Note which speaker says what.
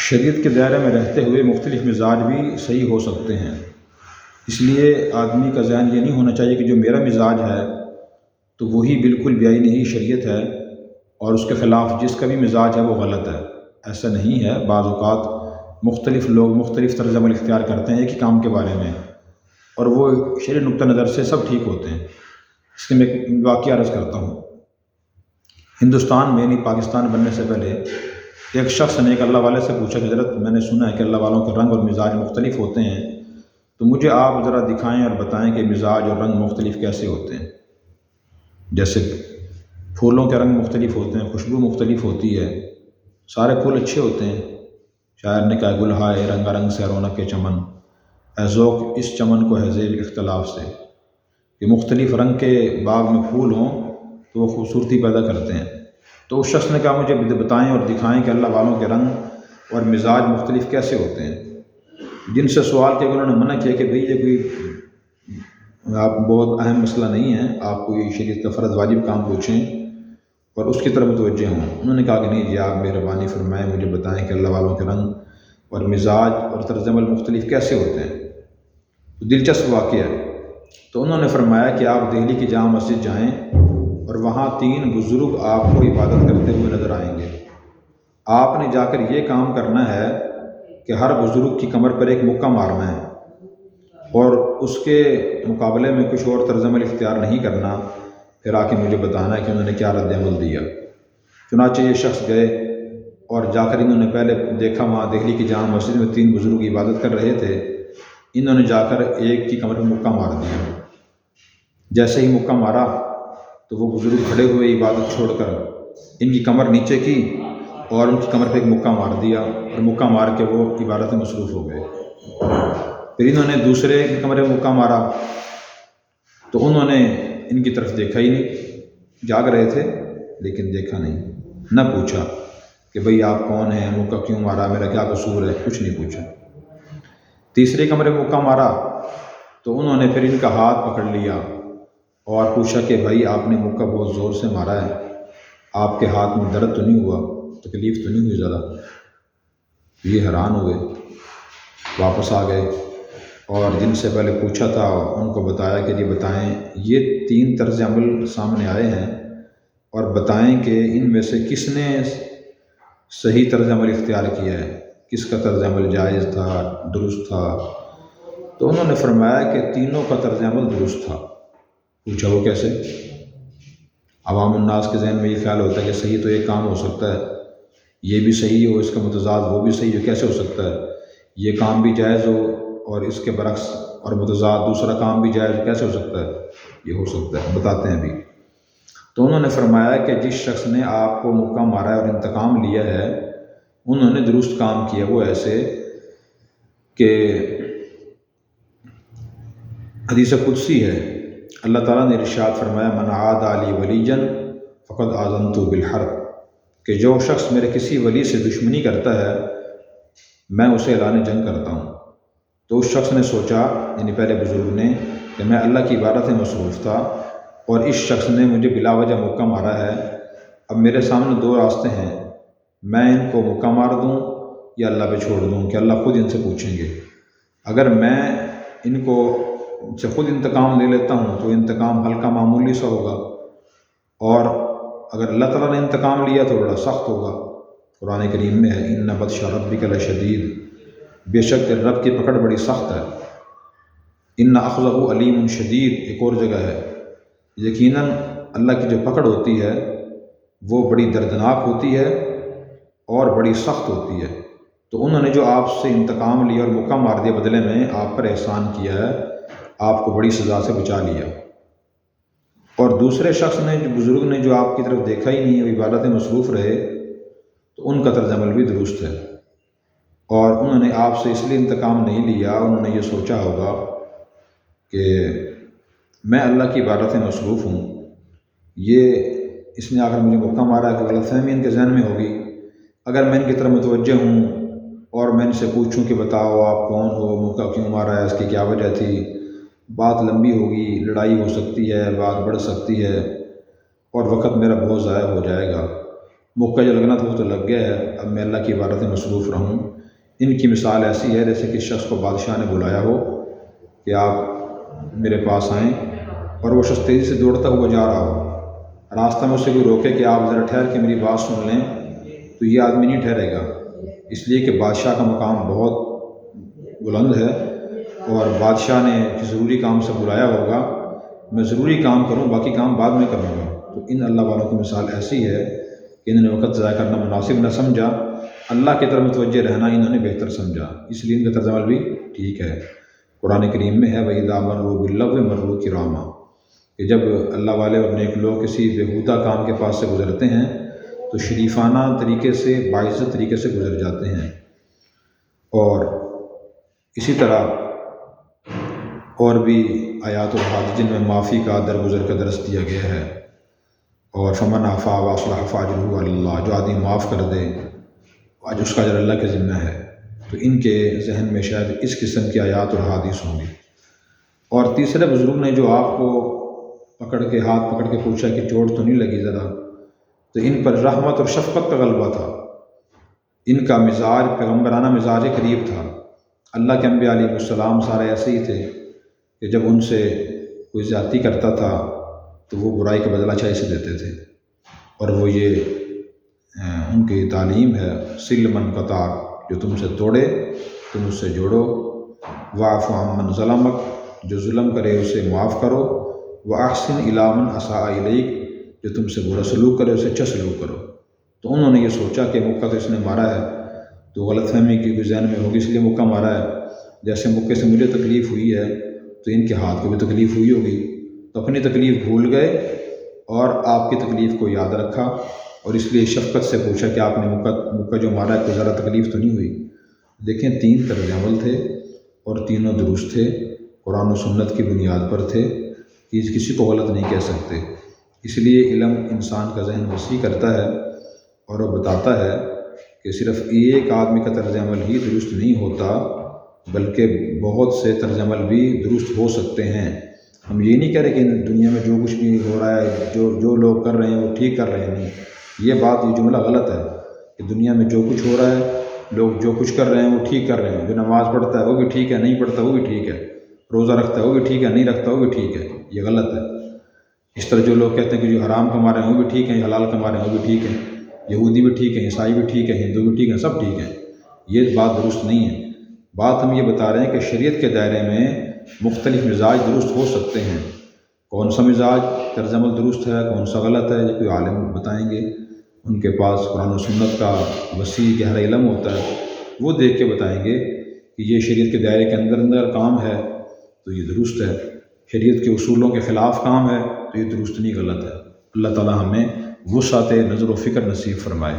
Speaker 1: شریعت کے دائرے میں رہتے ہوئے مختلف مزاج بھی صحیح ہو سکتے ہیں۔ اس لیے آدمی کا ذہن یہ نہیں ہونا چاہیے کہ جو میرا مزاج ہے تو وہی بالکل بیائی نہیں شریعت ہے، اور اس کے خلاف جس کا بھی مزاج ہے وہ غلط ہے۔ ایسا نہیں ہے۔ بعض اوقات مختلف لوگ مختلف طرز عمل اختیار کرتے ہیں ایک ہی کام کے بارے میں، اور وہ شرعی نقطہ نظر سے سب ٹھیک ہوتے ہیں۔ اس کے میں ایک واقعہ عرض کرتا ہوں۔ ہندوستان میں یعنی پاکستان بننے سے پہلے ایک شخص نے ایک اللہ والے سے پوچھا کہ حضرت میں نے سنا ہے کہ اللہ والوں کے رنگ اور مزاج مختلف ہوتے ہیں، تو مجھے آپ ذرا دکھائیں اور بتائیں کہ مزاج اور رنگ مختلف کیسے ہوتے ہیں۔ جیسے پھولوں کے رنگ مختلف ہوتے ہیں، خوشبو مختلف ہوتی ہے، سارے پھول اچھے ہوتے ہیں۔ شاعر نے کہا گل ہائے رنگا رنگ سے رونق کے چمن، اے ذوق اس چمن کو ہے ذیل اختلاف سے، کہ مختلف رنگ کے باغ میں پھول ہوں تو وہ خوبصورتی پیدا کرتے ہیں۔ تو اس شخص نے کہا مجھے بتائیں اور دکھائیں کہ اللہ والوں کے رنگ اور مزاج مختلف کیسے ہوتے ہیں۔ جن سے سوال کیا کہ انہوں نے منع کیا کہ بھئی یہ کوئی آپ بہت اہم مسئلہ نہیں ہے، آپ کوئی شریعت کا فرض واجب کام پوچھیں اور اس کی طرف متوجہ ہوں۔ انہوں نے کہا کہ نہیں جی، آپ مہربانی فرمائیں مجھے بتائیں کہ اللہ والوں کے رنگ اور مزاج اور طرز عمل مختلف کیسے ہوتے ہیں۔ تو دلچسپ واقعہ ہے۔ تو انہوں نے فرمایا کہ آپ دہلی کی جامع مسجد جائیں اور وہاں 3 بزرگ آپ کو عبادت کرتے ہوئے نظر آئیں گے۔ آپ نے جا کر یہ کام کرنا ہے کہ ہر بزرگ کی کمر پر ایک مکہ مارنا ہے اور اس کے مقابلے میں کچھ اور طرز عمل اختیار نہیں کرنا، پھر آ کے مجھے بتانا ہے کہ انہوں نے کیا رد عمل دیا۔ چنانچہ یہ شخص گئے اور جا کر انہوں نے پہلے دیکھا وہاں دہلی کی جامع مسجد میں 3 بزرگ عبادت کر رہے تھے۔ انہوں نے جا کر ایک کی کمر پر مکہ مار دیا۔ جیسے ہی مکہ مارا تو وہ بزرگ کھڑے ہوئے عبادت چھوڑ کر ان کی کمر نیچے کی اور ان کی کمر پہ ایک مکہ مار دیا، اور مکہ مار کے وہ عبادت میں مصروف ہو گئے۔ پھر انہوں نے دوسرے کی کمر پہ مکہ مارا تو انہوں نے ان کی طرف دیکھا ہی نہیں، جاگ رہے تھے لیکن دیکھا نہیں، نہ پوچھا کہ بھئی آپ کون ہیں، مکہ کیوں مارا، میرا کیا قصور ہے، کچھ نہیں پوچھا۔ تیسرے کمرے میں مکہ مارا تو انہوں نے پھر ان کا ہاتھ پکڑ لیا اور پوچھا کہ بھائی آپ نے مکہ بہت زور سے مارا ہے، آپ کے ہاتھ میں درد تو نہیں ہوا، تکلیف تو نہیں ہوئی ذرا؟ یہ حیران ہوئے، واپس آ گئے اور جن سے پہلے پوچھا تھا ان کو بتایا کہ جی بتائیں یہ 3 طرز عمل سامنے آئے ہیں اور بتائیں کہ ان میں سے کس نے صحیح طرز عمل اختیار کیا ہے، کس کا طرز عمل جائز تھا، درست تھا؟ تو انہوں نے فرمایا کہ تینوں کا طرز عمل درست تھا۔ پوچھا وہ کیسے؟ عوام الناس کے ذہن میں یہ خیال ہوتا ہے کہ صحیح تو ایک کام ہو سکتا ہے، یہ بھی صحیح ہو، اس کا متضاد وہ بھی صحیح ہو، کیسے ہو سکتا ہے؟ یہ کام بھی جائز ہو اور اس کے برعکس اور متضاد دوسرا کام بھی جائز ہو، کیسے ہو سکتا ہے؟ یہ ہو سکتا ہے، بتاتے ہیں ابھی۔ تو انہوں نے فرمایا کہ جس شخص نے آپ کو مکہ مارا ہے اور انتقام لیا ہے انہوں نے درست کام کیا۔ وہ ایسے کہ حدیث قدسی ہے، اللہ تعالیٰ نے ارشاد فرمایا من عادى لي وليا فقد آذنته بالحرب، کہ جو شخص میرے کسی ولی سے دشمنی کرتا ہے میں اسے اعلان جنگ کرتا ہوں۔ تو اس شخص نے سوچا، یعنی پہلے بزرگ نے، کہ میں اللہ کی عبادت میں مصروف تھا اور اس شخص نے مجھے بلا وجہ مکہ مارا ہے، اب میرے سامنے 2 راستے ہیں، میں ان کو مکہ مار دوں یا اللہ پہ چھوڑ دوں کہ اللہ خود ان سے پوچھیں گے۔ اگر میں ان کو سے خود انتقام لے لیتا ہوں تو انتقام ہلکا معمولی سا ہوگا، اور اگر اللہ تعالیٰ نے انتقام لیا تو بڑا سخت ہوگا۔ قرآن کریم میں ہے ان بطش ربک لشدید، بے شک رب کی پکڑ بڑی سخت ہے۔ ان اخذہ علیم شدید، ایک اور جگہ ہے، یقیناً اللہ کی جو پکڑ ہوتی ہے وہ بڑی دردناک ہوتی ہے اور بڑی سخت ہوتی ہے۔ تو انہوں نے جو آپ سے انتقام لیا اور مکہ مار دیا، بدلے میں آپ پر احسان کیا ہے، آپ کو بڑی سزا سے بچا لیا۔ اور دوسرے شخص نے، جو بزرگ نے، جو آپ کی طرف دیکھا ہی نہیں، وہ عبادت میں مصروف رہے، تو ان کا طرز عمل بھی درست ہے، اور انہوں نے آپ سے اس لیے انتقام نہیں لیا، انہوں نے یہ سوچا ہوگا کہ میں اللہ کی عبادت میں مصروف ہوں، یہ اس نے آ کر مجھے مکہ مارا کہ غلط فہمی ان کے ذہن میں ہوگی۔ اگر میں ان کی طرف متوجہ ہوں اور میں ان سے پوچھوں کہ بتاؤ آپ کون ہو، مکہ کیوں مارا ہے، اس کی کیا وجہ تھی، بات لمبی ہوگی، لڑائی ہو سکتی ہے، بات بڑھ سکتی ہے اور وقت میرا بہت ضائع ہو جائے گا۔ مکہ جو لگنا تھا وہ تو لگ گیا ہے، اب میں اللہ کی عبادت میں مصروف رہوں۔ ان کی مثال ایسی ہے جیسے کہ شخص کو بادشاہ نے بلایا ہو کہ آپ میرے پاس آئیں، اور وہ شخص تیزی سے دوڑتا ہوا جا رہا ہو، راستہ میں اسے کوئی روکے کہ آپ ذرا ٹھہر کے میری بات سن لیں، تو یہ آدمی نہیں ٹھہرے گا، اس لیے کہ بادشاہ کا مقام بہت بلند ہے، اور بادشاہ نے کسی ضروری کام سے بلایا ہوگا، میں ضروری کام کروں، باقی کام بعد میں کروں گا۔ تو ان اللہ والوں کی مثال ایسی ہے کہ انہوں نے وقت ضائع کرنا مناسب نہ سمجھا، اللہ کی طرف متوجہ رہنا انہوں نے بہتر سمجھا، اس لیے ان کا طرز عمل بھی ٹھیک ہے۔ قرآن کریم میں ہے وَإِذَا مَرُّوا بِاللَّغْوِ مَرُّوا كِرَامًا، کہ جب اللہ والے اور نیک لوگ کسی بےہودہ کام کے پاس سے گزرتے ہیں تو شریفانہ طریقے سے، باعزت طریقے سے گزر جاتے ہیں۔ اور اسی طرح اور بھی آیات اور احادیث جن میں معافی کا درگزر کا درس دیا گیا ہے، اور فمن عفا واصلح فاجرہ علی اللہ، جو آدمی معاف کر دے آج اس کا اجر اللہ کے ذمہ ہے، تو ان کے ذہن میں شاید اس قسم کی آیات اور احادیث ہوں گی۔ اور تیسرے بزرگ نے جو آپ کو پکڑ کے ہاتھ پکڑ کے پوچھا کہ چوٹ تو نہیں لگی ذرا، تو ان پر رحمت اور شفقت کا غلبہ تھا، ان کا مزاج پیغمبرانہ مزاج قریب تھا۔ اللہ کے انبیاء علیہ السلام سارے ایسے ہی تھے کہ جب ان سے کوئی زیادتی کرتا تھا تو وہ برائی کا بدلہ اچھائی سے دیتے تھے، اور وہ یہ ان کی تعلیم ہے، سل من قطع، جو تم سے توڑے تم اس سے جوڑو، واعف عمن ظلمک، جو ظلم کرے اسے معاف کرو، واحسن الی من اساء الیک، جو تم سے برا سلوک کرے اسے اچھا سلوک کرو۔ تو انہوں نے یہ سوچا کہ مکہ تو اس نے مارا ہے، تو غلط فہمی کی کوئی ذہن میں ہوگی اس لیے مکہ مارا ہے، جیسے مکے سے مجھے تکلیف ہوئی ہے تو ان کے ہاتھ کو بھی تکلیف ہوئی ہوگی، تو اپنی تکلیف بھول گئے اور آپ کی تکلیف کو یاد رکھا، اور اس لیے شفقت سے پوچھا کہ آپ نے مکہ جو مارا ہے کوئی ذرا تکلیف تو نہیں ہوئی۔ دیکھیں 3 طرز عمل تھے اور تینوں درست تھے، قرآن و سنت کی بنیاد پر تھے، کہ کسی کو غلط نہیں کہہ سکتے۔ اس لیے علم انسان کا ذہن وسیع کرتا ہے، اور وہ بتاتا ہے کہ صرف ایک آدمی کا طرز عمل ہی درست نہیں ہوتا، بلکہ بہت سے طرز عمل بھی درست ہو سکتے ہیں۔ ہم یہ نہیں کہہ رہے کہ دنیا میں جو کچھ بھی ہو رہا ہے، جو لوگ کر رہے ہیں وہ ٹھیک کر رہے ہیں، نہیں، یہ جملہ غلط ہے کہ دنیا میں جو کچھ ہو رہا ہے، لوگ جو کچھ کر رہے ہیں وہ ٹھیک کر رہے ہیں، جو نماز پڑھتا ہے وہ بھی ٹھیک ہے، نہیں پڑھتا وہ بھی ٹھیک ہے، روزہ رکھتا ہے وہ بھی ٹھیک ہے، نہیں رکھتا وہ بھی ٹھیک ہے، یہ غلط ہے۔ اس طرح جو لوگ کہتے ہیں کہ جو حرام کما رہے ہیں وہ بھی ٹھیک ہیں، حلال کما رہے ہیں وہ بھی ٹھیک ہیں، یہودی بھی ٹھیک ہے، عیسائی بھی ٹھیک ہے، ہندو بھی ٹھیک ہے، سب ٹھیک ہیں، یہ بات درست نہیں ہے۔ بات ہم یہ بتا رہے ہیں کہ شریعت کے دائرے میں مختلف مزاج درست ہو سکتے ہیں۔ کون سا مزاج طرز عمل درست ہے، کون سا غلط ہے، یہ کوئی عالم بتائیں گے، ان کے پاس قرآن و سنت کا وسیع گہرا علم ہوتا ہے، وہ دیکھ کے بتائیں گے کہ یہ شریعت کے دائرے کے اندر کام ہے تو یہ درست ہے، شریعت کے اصولوں کے خلاف کام ہے تو یہ درست نہیں، غلط ہے۔ اللہ تعالی ہمیں وسعت نظر و فکر نصیب فرمائے۔